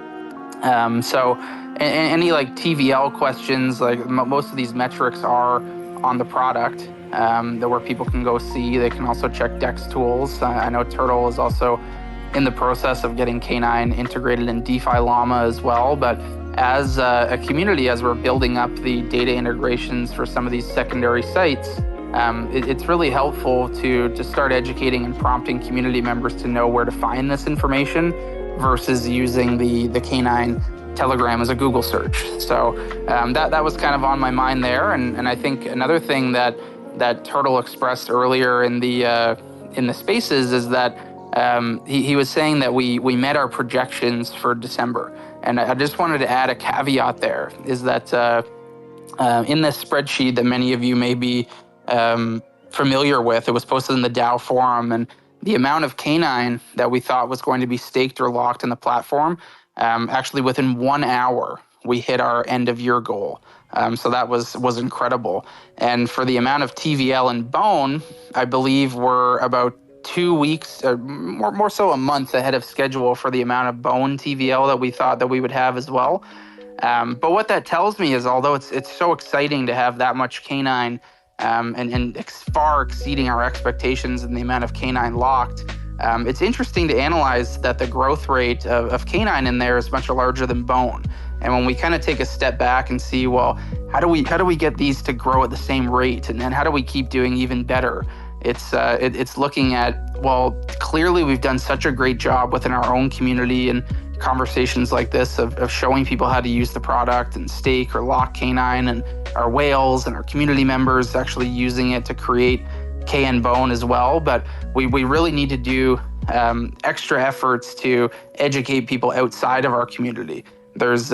So any like TVL questions, like most of these metrics are on the product, where people can go see. They can also check Dex tools. I know Turtle is also in the process of getting K9 integrated in DeFi Llama as well. But as a community, as we're building up the data integrations for some of these secondary sites, it's really helpful to start educating and prompting community members to know where to find this information versus using the K9 Telegram as a Google search. So that was kind of on my mind there. And I think another thing that Turtle expressed earlier in the spaces is that he was saying that we met our projections for December. And I just wanted to add a caveat there, is that in this spreadsheet that many of you may be familiar with, it was posted in the DAO forum, and the amount of K9 that we thought was going to be staked or locked in the platform, actually within 1 hour, we hit our end of year goal. So that was incredible. And for the amount of TVL and Bone, I believe we're about 2 weeks, more so a month ahead of schedule for the amount of Bone TVL that we thought that we would have as well. But what that tells me is, although it's so exciting to have that much K9 and far exceeding our expectations in the amount of K9 locked, it's interesting to analyze that the growth rate of K9 in there is much larger than Bone. And when we kind of take a step back and see, well, how do we get these to grow at the same rate, and then how do we keep doing even better? It's looking at, well, clearly we've done such a great job within our own community and conversations like this of showing people how to use the product and stake or lock K9, and our whales and our community members actually using it to create KN Bone as well. But we really need to do extra efforts to educate people outside of our community. There's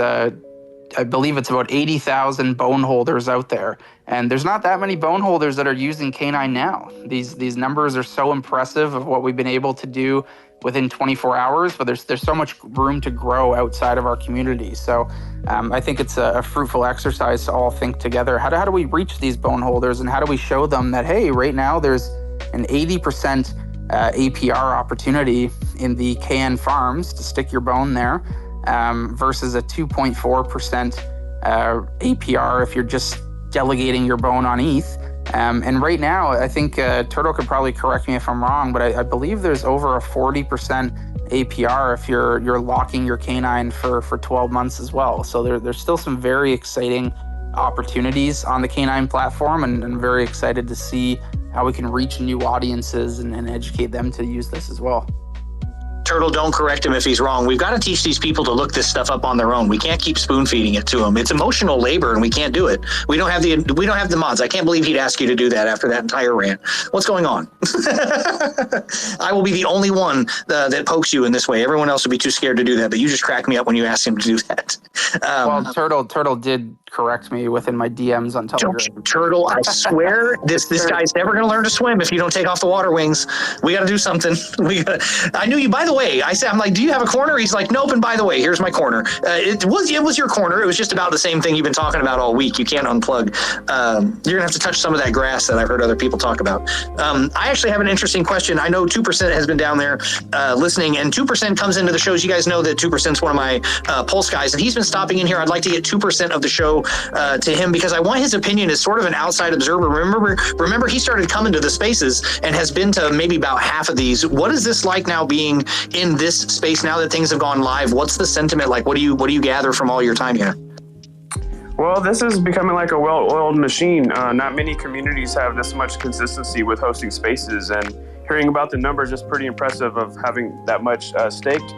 I believe it's about 80,000 bone holders out there, and there's not that many bone holders that are using K9 now. These numbers are so impressive of what we've been able to do within 24 hours, but there's so much room to grow outside of our community. So I think it's a fruitful exercise to all think together. How do we reach these bone holders, and how do we show them that, hey, right now there's an 80% APR opportunity in the KN farms to stick your bone there, versus a 2.4% APR if you're just delegating your bone on ETH. And right now, I think Turtle could probably correct me if I'm wrong, but I believe there's over a 40% APR if you're locking your K9 for 12 months as well. So there's still some very exciting opportunities on the K9 platform, and I'm very excited to see how we can reach new audiences and educate them to use this as well. Turtle, don't correct him if he's wrong. We've got to teach these people to look this stuff up on their own. We can't keep spoon feeding it to them. It's emotional labor, and we can't do it. We don't have the mods. I can't believe he'd ask you to do that after that entire rant. What's going on? I will be the only one that pokes you in this way. Everyone else would be too scared to do that, but you just cracked me up when you asked him to do that. Well, Turtle did correct me within my DMs on Telegram. Turtle, I swear this guy's never going to learn to swim if you don't take off the water wings. We got to do something. I knew you, by the way. I'm like, do you have a corner? He's like, nope. And by the way, here's my corner. It was your corner. It was just about the same thing you've been talking about all week. You can't unplug. You're gonna have to touch some of that grass that I've heard other people talk about. I actually have an interesting question. I know 2% has been down there listening, and 2% comes into the shows. You guys know that 2% is one of my Pulse guys, and he's been stopping in here. I'd like to get 2% of the show to him because I want his opinion as sort of an outside observer. Remember, he started coming to the spaces and has been to maybe about half of these. What is this like now being in this space now that things have gone live? What's the sentiment like? What do you gather from all your time here? Well, this is becoming like a well-oiled machine. Not many communities have this much consistency with hosting spaces, and hearing about the numbers is pretty impressive of having that much staked.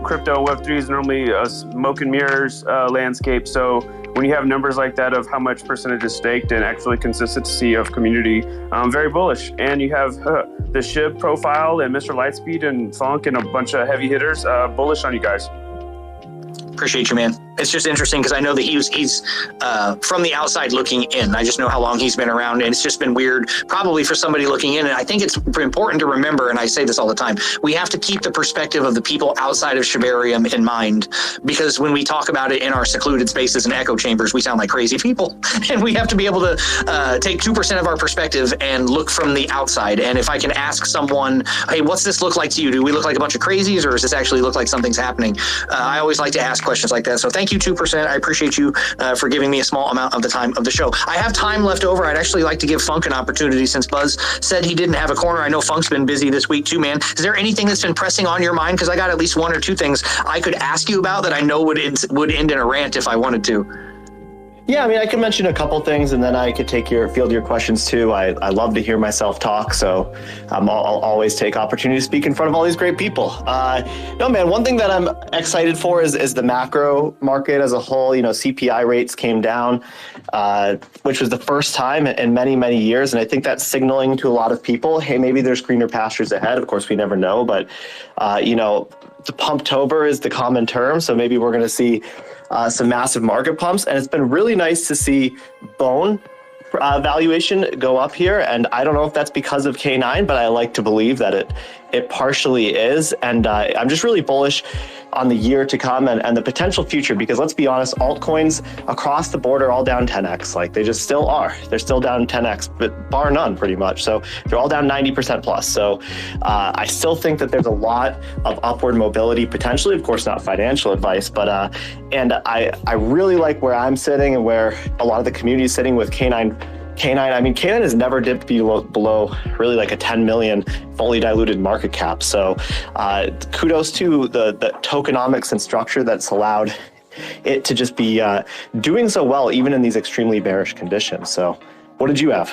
Crypto Web3 is normally a smoke and mirrors landscape, so when you have numbers like that of how much percentage is staked and actually consistency of community, I'm very bullish. And you have the Shib profile and Mr. Lightspeed and Funk and a bunch of heavy hitters bullish on you guys. Appreciate you, man. It's just interesting because I know that he's from the outside looking in. I just know how long he's been around, and it's just been weird probably for somebody looking in. And I think it's important to remember, and I say this all the time, we have to keep the perspective of the people outside of Shibarium in mind, because when we talk about it in our secluded spaces and echo chambers, we sound like crazy people. And we have to be able to take 2% of our perspective and look from the outside. And if I can ask someone, hey, what's this look like to you? Do we look like a bunch of crazies, or does this actually look like something's happening? I always like to ask questions like that. So thank you, 2%. I appreciate you for giving me a small amount of the time of the show. I have time left over. I'd actually like to give Funk an opportunity since Buzz said he didn't have a corner. I know Funk's been busy this week too, man. Is there anything that's been pressing on your mind? Because I got at least one or two things I could ask you about that I know would end in a rant if I wanted to. Yeah, I mean, I could mention a couple things, and then I could field your questions too. I love to hear myself talk, so I'll always take opportunity to speak in front of all these great people. No, man, one thing that I'm excited for is the macro market as a whole. You know, CPI rates came down, which was the first time in many, many years, and I think that's signaling to a lot of people, hey, maybe there's greener pastures ahead. Of course, we never know, but you know, the Pumptober is the common term, so maybe we're going to see some massive market pumps, and it's been really nice to see bone valuation go up here. And I don't know if that's because of K9, but I like to believe that it partially is. And I'm just really bullish on the year to come and the potential future, because let's be honest, altcoins across the board are all down 10x. Like they just still are. They're still down 10x, but bar none pretty much. So they're all down 90% plus. So I still think that there's a lot of upward mobility potentially, of course, not financial advice, but and I really like where I'm sitting and where a lot of the community is sitting with K9. I mean, K9 has never dipped below really like a 10 million fully diluted market cap. So kudos to the tokenomics and structure that's allowed it to just be doing so well, even in these extremely bearish conditions. So what did you have?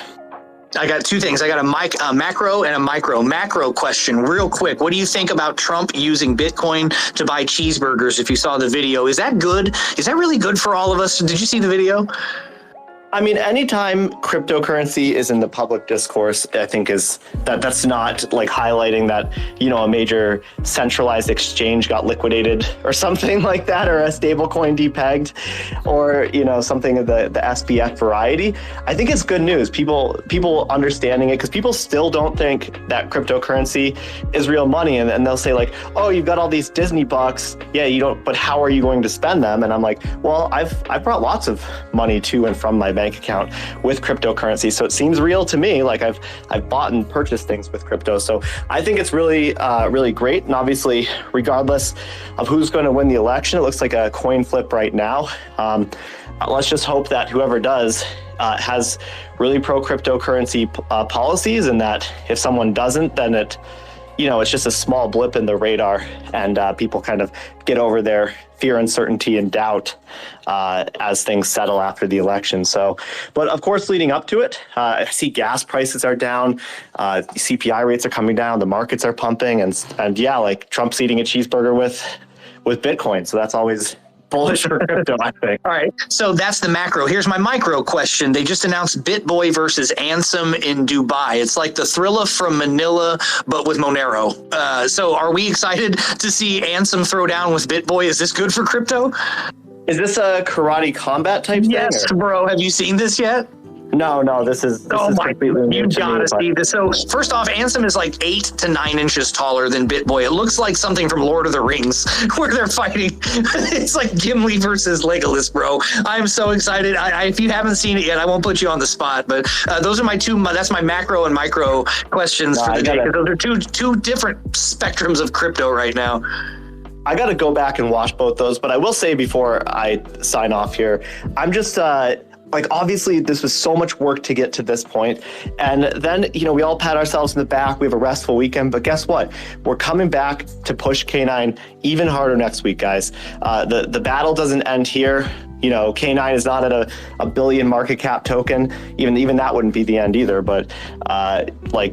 I got two things. I got a macro and a micro. Macro question, real quick. What do you think about Trump using Bitcoin to buy cheeseburgers? If you saw the video, is that good? Is that really good for all of us? Did you see the video? I mean, anytime cryptocurrency is in the public discourse, I think that's not like highlighting that, you know, a major centralized exchange got liquidated or something like that, or a stable coin depegged, or, you know, something of the SBF variety. I think it's good news. People understanding it, because people still don't think that cryptocurrency is real money. And they'll say like, oh, you've got all these Disney bucks. Yeah, you don't, but how are you going to spend them? And I'm like, well, I've brought lots of money to and from my bank account with cryptocurrency, so it seems real to me. Like I've bought and purchased things with crypto, so I think it's really really great. And obviously, regardless of who's going to win the election, it looks like a coin flip right now. Let's just hope that whoever does has really pro cryptocurrency policies, and that if someone doesn't, then it's just a small blip in the radar, and people kind of get over their fear, uncertainty, and doubt as things settle after the election. So, but of course, leading up to it, I see gas prices are down, CPI rates are coming down, the markets are pumping, and yeah, like Trump's eating a cheeseburger with Bitcoin. So that's always bullish for crypto, I think. All right, so that's the macro. Here's my micro question. They just announced BitBoy versus Ansem in Dubai. It's like the Thrilla from Manila, but with Monero. So are we excited to see Ansem throw down with BitBoy? Is this good for crypto? Is this a karate combat type thing? Yes, bro. Have you seen this yet? No, this is completely new. You gotta see this. So first off, Ansem is like 8 to 9 inches taller than BitBoy. It looks like something from Lord of the Rings where they're fighting. It's like Gimli versus Legolas, bro. I'm so excited. If you haven't seen it yet, I won't put you on the spot, but those are my that's my macro and micro questions for the day, because those are two different spectrums of crypto right now. I got to go back and watch both those, but I will say before I sign off here, I'm just obviously this was so much work to get to this point. And then, we all pat ourselves in the back. We have a restful weekend, but guess what? We're coming back to push K9 even harder next week, guys. The battle doesn't end here. K9 is not at a billion market cap token. Even that wouldn't be the end either. But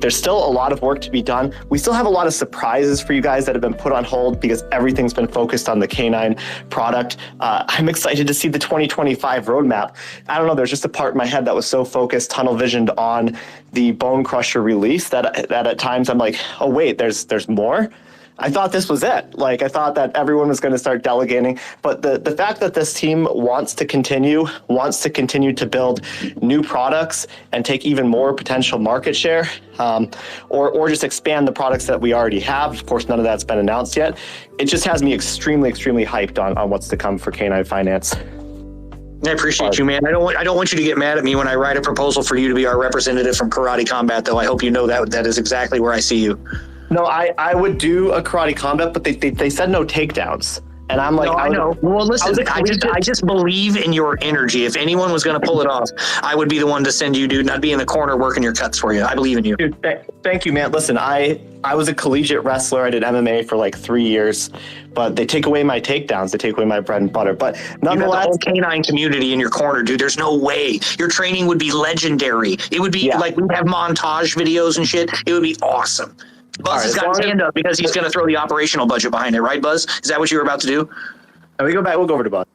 there's still a lot of work to be done. We still have a lot of surprises for you guys that have been put on hold because everything's been focused on the K9 product. I'm excited to see the 2025 roadmap. I don't know. There's just a part in my head that was so focused, tunnel visioned on the Bone Crusher release that at times I'm like, oh wait, there's more. I thought this was it. I thought that everyone was going to start delegating. But the fact that this team wants to continue to build new products and take even more potential market share, or just expand the products that we already have. Of course, none of that's been announced yet. It just has me extremely, extremely hyped on what's to come for K9 Finance. I appreciate you, man. I don't want you to get mad at me when I write a proposal for you to be our representative from Karate Combat, though. I hope you know that is exactly where I see you. No, I would do a Karate Combat, but they said no takedowns. And I'm like, no, I know. Well, listen, I just believe in your energy. If anyone was going to pull it off, I would be the one to send you, dude, not be in the corner working your cuts for you. I believe in you. Dude, thank you, man. Listen, I was a collegiate wrestler. I did MMA for 3 years, but they take away my takedowns. They take away my bread and butter. But nonetheless, you have the whole K9 community in your corner, dude. There's no way. Your training would be legendary. It would be we'd have montage videos and shit. It would be awesome. Buzz has got his hand up because he's going to throw the operational budget behind it, right, Buzz? Is that what you were about to do? We go back. We'll go over to Buzz.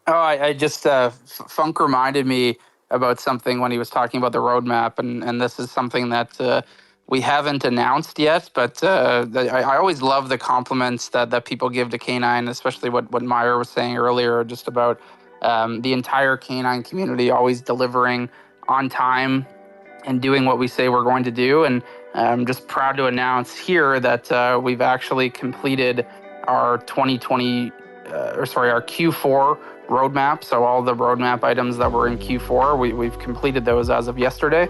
Oh, I just Funk reminded me about something when he was talking about the roadmap, and this is something that we haven't announced yet, but I always love the compliments that people give to K9, especially what Meyer was saying earlier, just about the entire K9 community always delivering on time and doing what we say we're going to do. And I'm just proud to announce here that we've actually completed our our Q4 roadmap. So all the roadmap items that were in Q4, we've completed those as of yesterday.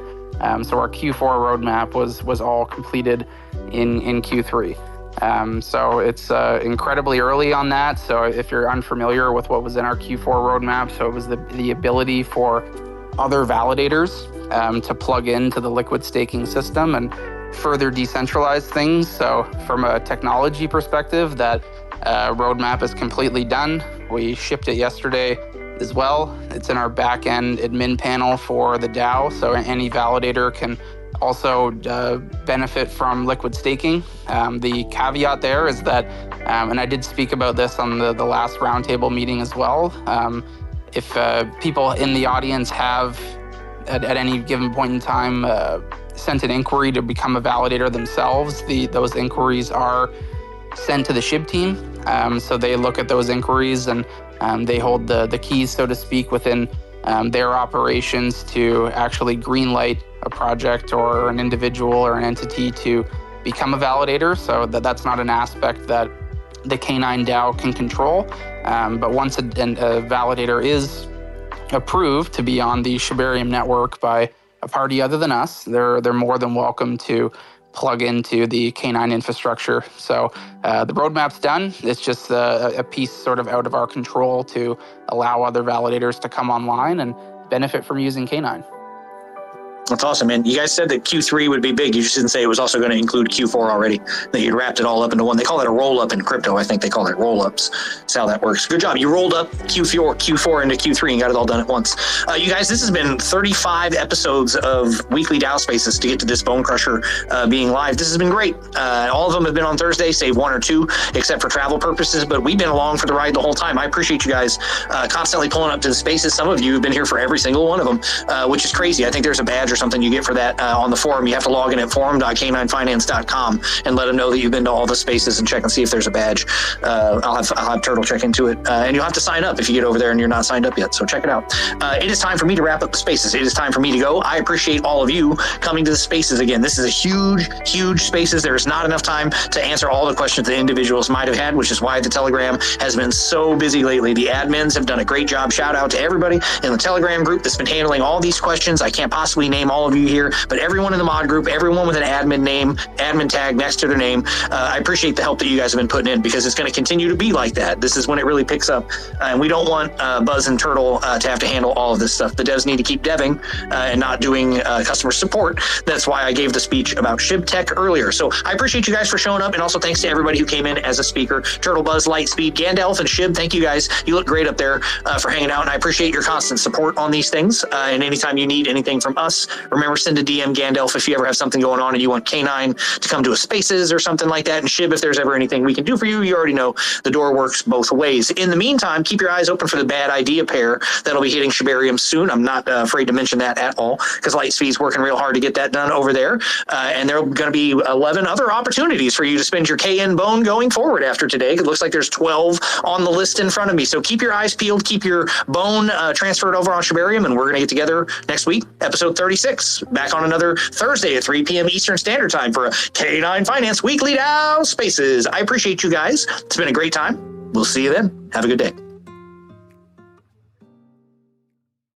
So our Q4 roadmap was all completed in Q3. So it's incredibly early on that. So if you're unfamiliar with what was in our Q4 roadmap, so it was the ability for other validators to plug into the liquid staking system and further decentralize things. So from a technology perspective, that roadmap is completely done. We shipped it yesterday as well. It's in our back-end admin panel for the DAO, so any validator can also benefit from liquid staking. The caveat there is that, and I did speak about this on the last roundtable meeting as well, if people in the audience have at any given point in time sent an inquiry to become a validator themselves, those inquiries are sent to the SHIB team. So they look at those inquiries and they hold the keys, so to speak, within their operations to actually greenlight a project or an individual or an entity to become a validator. So that's not an aspect that the K9 DAO can control. But once a validator is approved to be on the Shibarium network by a party other than us, they're more than welcome to plug into the K9 infrastructure. So the roadmap's done. It's just a piece sort of out of our control to allow other validators to come online and benefit from using K9. That's awesome, man. You guys said that Q3 would be big. You just didn't say it was also going to include Q4 already, that you'd wrapped it all up into one. They call that a roll-up in crypto. I think they call it roll-ups. That's how that works. Good job. You rolled up Q4 into Q3 and got it all done at once. You guys, this has been 35 episodes of Weekly DAO Spaces to get to this Bone Crusher being live. This has been great. All of them have been on Thursday, save one or two, except for travel purposes, but we've been along for the ride the whole time. I appreciate you guys constantly pulling up to the spaces. Some of you have been here for every single one of them, which is crazy. I think there's a badge or something you get for that on the forum. You have to log in at forum.k9finance.com and let them know that you've been to all the spaces and check and see if there's a badge. I'll have Turtle check into it, and you'll have to sign up if you get over there and you're not signed up yet, so check it out. It is time for me to wrap up the spaces. It is time for me to go. I appreciate all of you coming to the spaces again. This is a huge spaces. There is not enough time to answer all the questions that individuals might have had, which is why the Telegram has been so busy lately. The admins have done a great job. Shout out to everybody in the Telegram group that's been handling all these questions. I can't possibly name all of you here, but everyone in the mod group, everyone with an admin tag next to their name, I appreciate the help that you guys have been putting in, because it's going to continue to be like that. This is when it really picks up, and we don't want Buzz and Turtle to have to handle all of this stuff. The devs need to keep deving and not doing customer support. That's why I gave the speech about Shib Tech earlier. So I appreciate you guys for showing up, and also thanks to everybody who came in as a speaker. Turtle, Buzz, Lightspeed, Gandalf, and Shib, thank you guys. You look great up there for hanging out, and I appreciate your constant support on these things. And anytime you need anything from us, remember, send a DM Gandalf if you ever have something going on and you want K9 to come to a spaces or something like that. And Shib, if there's ever anything we can do for you, you already know the door works both ways. In the meantime, keep your eyes open for the bad idea pair that'll be hitting Shibarium soon. I'm not afraid to mention that at all, because Lightspeed's working real hard to get that done over there. And there are going to be 11 other opportunities for you to spend your KN bone going forward after today. It looks like there's 12 on the list in front of me. So keep your eyes peeled, keep your bone transferred over on Shibarium, and we're going to get together next week, episode 36, back on another Thursday at 3 p.m. Eastern Standard Time for a K9 Finance Weekly DAO Spaces. I appreciate you guys. It's been a great time. We'll see you then. Have a good day.